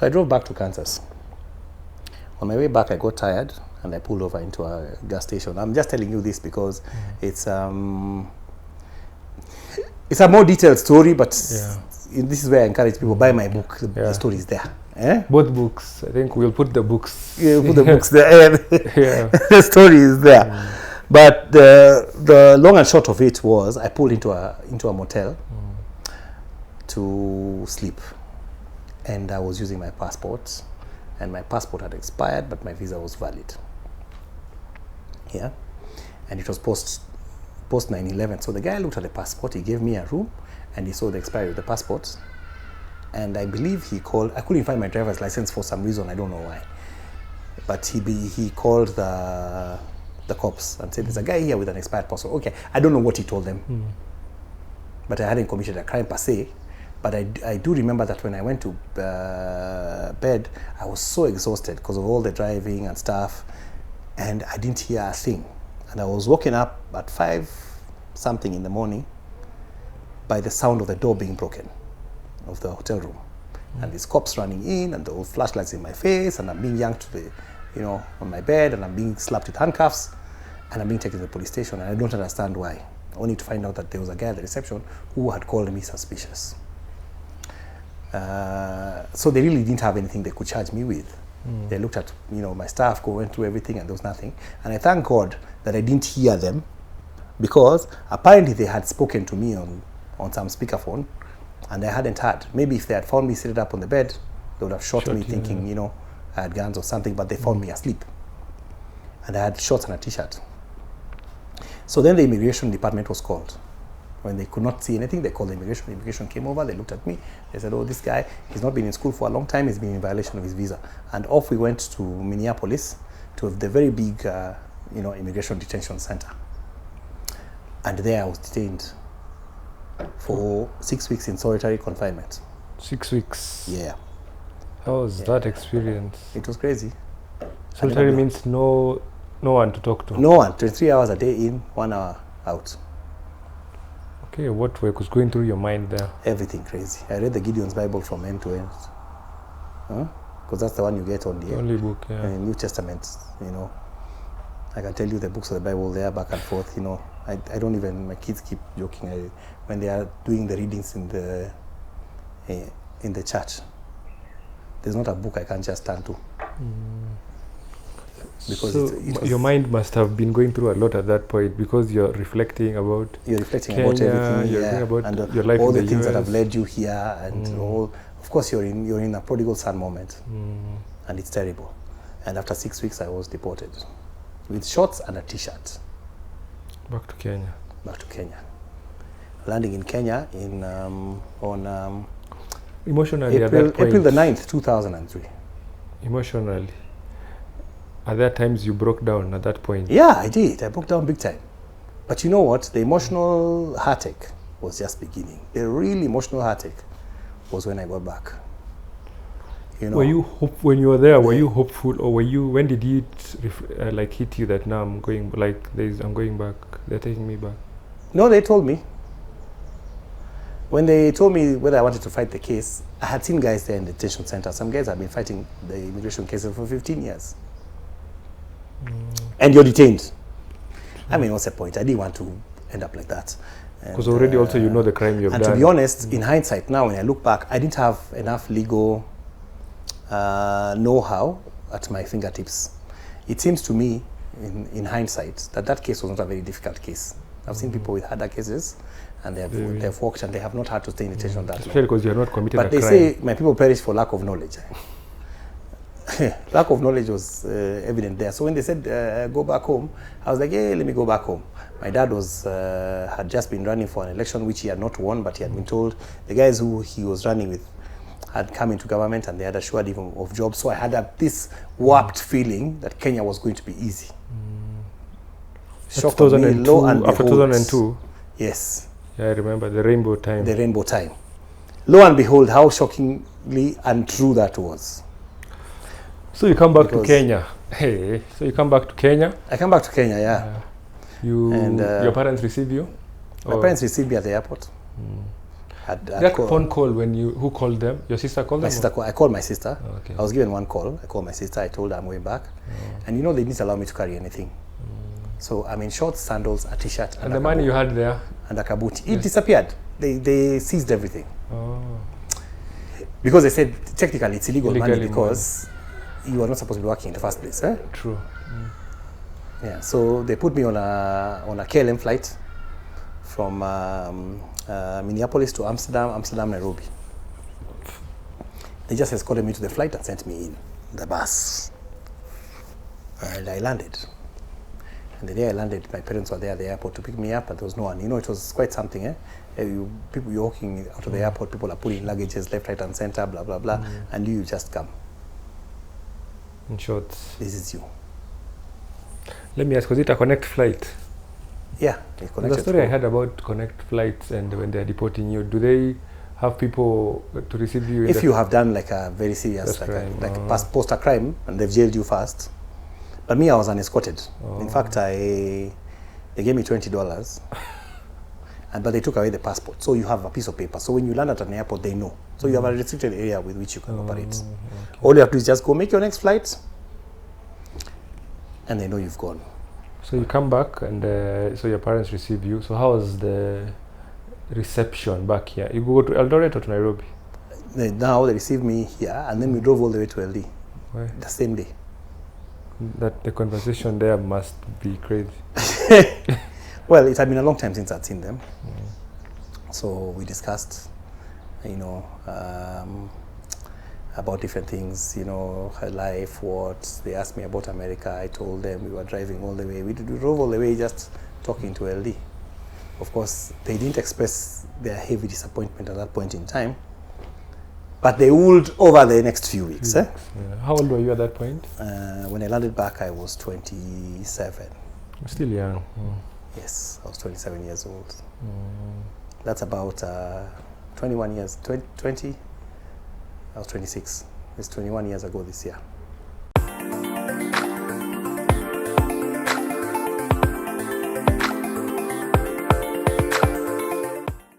So I drove back to Kansas. On my way back, I got tired and I pulled over into a gas station. I'm just telling you this because it's a more detailed story, but this is where I encourage people, buy my book. The story is there. Both books. I think we'll put the books. Yeah, put the books there. The story is there. But the long and short of it was, I pulled into a motel to sleep, and I was using my passport, and my passport had expired, but my visa was valid. Yeah, and it was post 9/11. So the guy looked at the passport. He gave me a room, and he saw the expiry of the passport. And I believe he called. I couldn't find my driver's license for some reason. I don't know why. But he called the cops and said, "There's a guy here with an expired passport." Okay, I don't know what he told them, but I hadn't committed a crime per se. But I do remember that when I went to bed, I was so exhausted because of all the driving and stuff, and I didn't hear a thing. And I was woken up at 5 something in the morning by the sound of the door being broken of the hotel room, and these cops running in, and the flashlights in my face, and I'm being yanked to the, on my bed, and I'm being slapped with handcuffs, and I'm being taken to the police station, and I don't understand why. Only to find out that there was a guy at the reception who had called me suspicious. So they really didn't have anything they could charge me with. They looked at my stuff, went through everything, and there was nothing. And I thank God that I didn't hear them, because apparently they had spoken to me on some speakerphone, and I hadn't heard. Maybe if they had found me seated up on the bed, they would have shot me thinking, I had guns or something, but they found me asleep. And I had shorts and a t-shirt. So then the immigration department was called. When they could not see anything, they called the immigration. The immigration came over, they looked at me, they said, "Oh, this guy, he's not been in school for a long time, he's been in violation of his visa." And off we went to Minneapolis, to the very big, immigration detention center. And there I was detained for 6 weeks in solitary confinement. 6 weeks? Yeah. How was that experience? It was crazy. Solitary means no one to talk to? No one. 23 hours a day in, 1 hour out. Okay, what was going through your mind there? Everything crazy. I read the Gideon's Bible from end to end. Because that's the one you get on the only book, New Testament, I can tell you the books of the Bible there, back and forth, I don't even, my kids keep joking when they are doing the readings in the church. There's not a book I can just turn to. Because so your mind must have been going through a lot at that point, because you're reflecting about Kenya, about everything, about and your life all in the the things US. that have led you here, and all. Of course, you're in a prodigal son moment, and it's terrible. And after 6 weeks, I was deported with shorts and a t-shirt. Back to Kenya. Back to Kenya. Landing in Kenya on emotionally April, at that point. April the 9th, 2003. Emotionally. Are there times you broke down at that point? Yeah, I did. I broke down big time. But you know what? The emotional heartache was just beginning. The real emotional heartache was when I got back. Were you when you were there? Were you hopeful, or were you? When did it hit you that now I'm going? I'm going back. They're taking me back. No, they told me. When they told me whether I wanted to fight the case, I had seen guys there in the detention center. Some guys had been fighting the immigration cases for 15 years. And you're detained. I mean, what's the point? I didn't want to end up like that. Because already also you know the crime you've done. And to be honest, in hindsight now, when I look back, I didn't have enough legal know-how at my fingertips. It seems to me, in hindsight, that case was not a very difficult case. I've seen people with harder cases, and they've walked, and they have not had to stay in detention that long. Especially because you're not committed a crime. But they say my people perish for lack of knowledge. Lack of knowledge was evident there. So when they said go back home, I was like, yeah, let me go back home. My dad had just been running for an election which he had not won, but he had been told the guys who he was running with had come into government, and they had assured him of jobs. So I had this warped feeling that Kenya was going to be easy. Shock 2002, after 2002? Yes. Yeah, I remember the rainbow time. The rainbow time. Lo and behold, how shockingly untrue that was. So you come back to Kenya. Hey, so you come back to Kenya? I come back to Kenya, Your parents receive you? My parents received me at the airport. That phone call who called them? Your sister called them? I called my sister. Oh, okay. I was given one call. I called my sister. I told her I'm going back. And they didn't allow me to carry anything. So I'm in shorts, sandals, a t-shirt. And the money you had there? And a kabuti. It disappeared. They seized everything. Because they said technically it's illegal money because you are not supposed to be working in the first place. True. Yeah, so they put me on a KLM flight from Minneapolis to Amsterdam, Nairobi. They just escorted me to the flight and sent me in the bus. And I landed. And the day I landed, my parents were there at the airport to pick me up, but there was no one. It was quite something. You're walking out of the airport, people are putting luggages left, right, and center, blah, blah, blah, and you just come. In short, this is you. Let me ask, was it a connect flight? Yeah, it connected. The story I heard about connect flights and when they're deporting you, do they have people to receive you? If you have done like a very serious, post a crime, and they've jailed you first. But me, I was unescorted. In fact, they gave me $20, but they took away the passport. So you have a piece of paper. So when you land at an airport, they know. So you have a restricted area with which you can operate. Okay. All you have to do is just go make your next flight, and they know you've gone. So you come back, and so your parents receive you. So how was the reception back here? You go to Eldoret or to Nairobi? Now they received me here, and then we drove all the way to LD. Why? The same day. That the conversation there must be crazy. Well, it had been a long time since I'd seen them. So we discussed, about different things, her life, what. They asked me about America. I told them. We were driving all the way. We drove all the way just talking to LD. Of course, they didn't express their heavy disappointment at that point in time. But they would over the next few weeks. Yeah. How old were you at that point? When I landed back, I was 27. Still young. Yes, I was 27 years old. That's about 21 years. 20? I was 26. It's 21 years ago this year.